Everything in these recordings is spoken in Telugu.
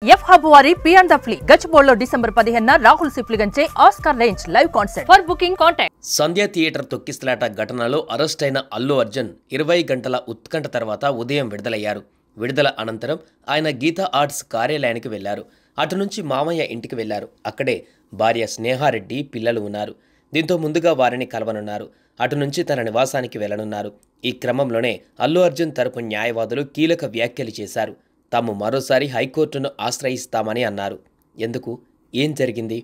ఎఫ్ హబ్ వారి పియాన్ ద ఫ్లీ గచ్చిబౌలిలో డిసెంబర్ 15న రాహుల్ సిప్లిగంచే Oscar range live concert for booking contact. Sandhya theatre తొక్కిసలాట ఘటనలో అరెస్ట్ అయిన అల్లు అర్జున్ 20 గంటల ఉత్కంఠ తర్వాత ఉదయం విడుదలయ్యారు. విడుదల అనంతరం ఆయన గీతా ఆర్ట్స్ కార్యాలయానికి వెళ్లారు. అటు నుంచి మామయ్య ఇంటికి వెళ్లారు. అక్కడే భార్య స్నేహారెడ్డి, పిల్లలు ఉన్నారు. దీంతో ముందుగా వారిని కలవనున్నారు. అటు నుంచి తన నివాసానికి వెళ్లనున్నారు. ఈ క్రమంలోనే అల్లు అర్జున్ తరపు న్యాయవాదులు కీలక వ్యాఖ్యలు చేశారు. తాము మరోసారి హైకోర్టును ఆశ్రయిస్తామని అన్నారు. ఎందుకు, ఏం జరిగింది?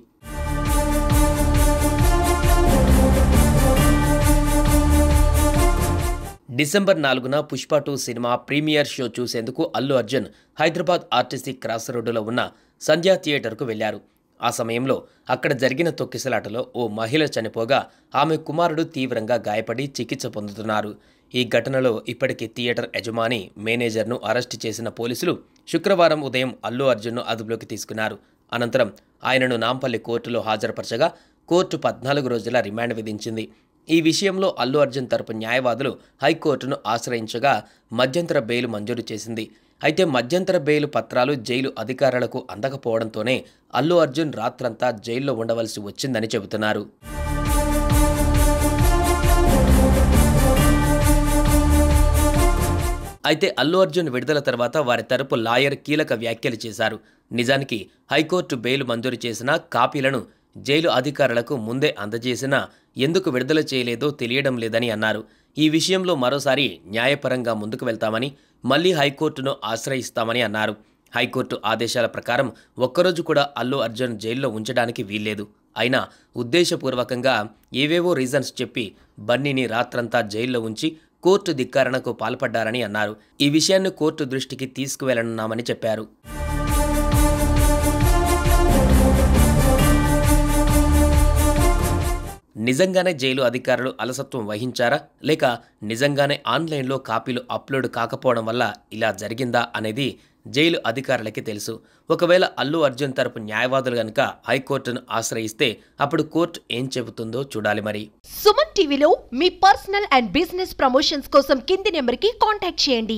డిసెంబర్ 4న పుష్ప 2 సినిమా ప్రీమియర్ షో చూసేందుకు అల్లు అర్జున్ హైదరాబాద్ ఆర్టీసీ క్రాస్ రోడ్డులో ఉన్న సంధ్య థియేటర్కు వెళ్లారు. ఆ సమయంలో అక్కడ జరిగిన తొక్కిసలాటలో ఓ మహిళ చనిపోగా ఆమె కుమారుడు తీవ్రంగా గాయపడి చికిత్స పొందుతున్నారు. ఈ ఘటనలో ఇప్పటికే థియేటర్ యజమాని, మేనేజర్ను అరెస్టు చేసిన పోలీసులు శుక్రవారం ఉదయం అల్లు అర్జున్ను అదుపులోకి తీసుకున్నారు. అనంతరం ఆయనను నాంపల్లి కోర్టులో హాజరుపరచగా కోర్టు 14 రోజుల రిమాండ్ విధించింది. ఈ విషయంలో అల్లు అర్జున్ తరపు న్యాయవాదులు హైకోర్టును ఆశ్రయించగా మధ్యంతర బెయిల్ మంజూరు చేసింది. అయితే మధ్యంతర బెయిల్ పత్రాలు జైలు అధికారులకు అందకపోవడంతోనే అల్లు అర్జున్ రాత్రంతా జైల్లో ఉండవలసి వచ్చిందని చెబుతున్నారు. అయితే అల్లు అర్జున్ విడుదల తర్వాత వారి తరపు లాయర్ కీలక వ్యాఖ్యలు చేశారు. నిజానికి హైకోర్టు బెయిల్ మంజూరు చేసిన కాపీలను జైలు అధికారులకు ముందే అందజేసినా ఎందుకు విడుదల చేయలేదో తెలియడం లేదని అన్నారు. ఈ విషయంలో మరోసారి న్యాయపరంగా ముందుకు వెళ్తామని, మళ్లీ హైకోర్టును ఆశ్రయిస్తామని అన్నారు. హైకోర్టు ఆదేశాల ప్రకారం ఒక్కరోజు కూడా అల్లు అర్జున్ జైల్లో ఉంచడానికి వీల్లేదు. అయినా ఉద్దేశపూర్వకంగా ఏవేవో రీజన్స్ చెప్పి బన్నీని రాత్రంతా జైల్లో ఉంచి కోర్టు ధిక్కారణకు పాల్పడ్డారని అన్నారు. ఈ విషయాన్ని కోర్టు దృష్టికి తీసుకువెళ్లనున్నామని చెప్పారు. నిజంగానే జైలు అధికారులు అలసత్వం వహించారా, లేక నిజంగానే ఆన్లైన్లో కాపీలు అప్లోడ్ కాకపోవడం వల్ల ఇలా జరిగిందా అనేది జైలు అధికారులకి తెలుసు. ఒకవేళ అల్లు అర్జున్ తరపు న్యాయవాదులు గనుక హైకోర్టును ఆశ్రయిస్తే అప్పుడు కోర్టు ఏం చెబుతుందో చూడాలి. మరి సుమన్ టీవీలో మీ పర్సనల్ అండ్ బిజినెస్ ప్రమోషన్స్ కోసం కింది నెంబర్కి కాంటాక్ట్ చేయండి.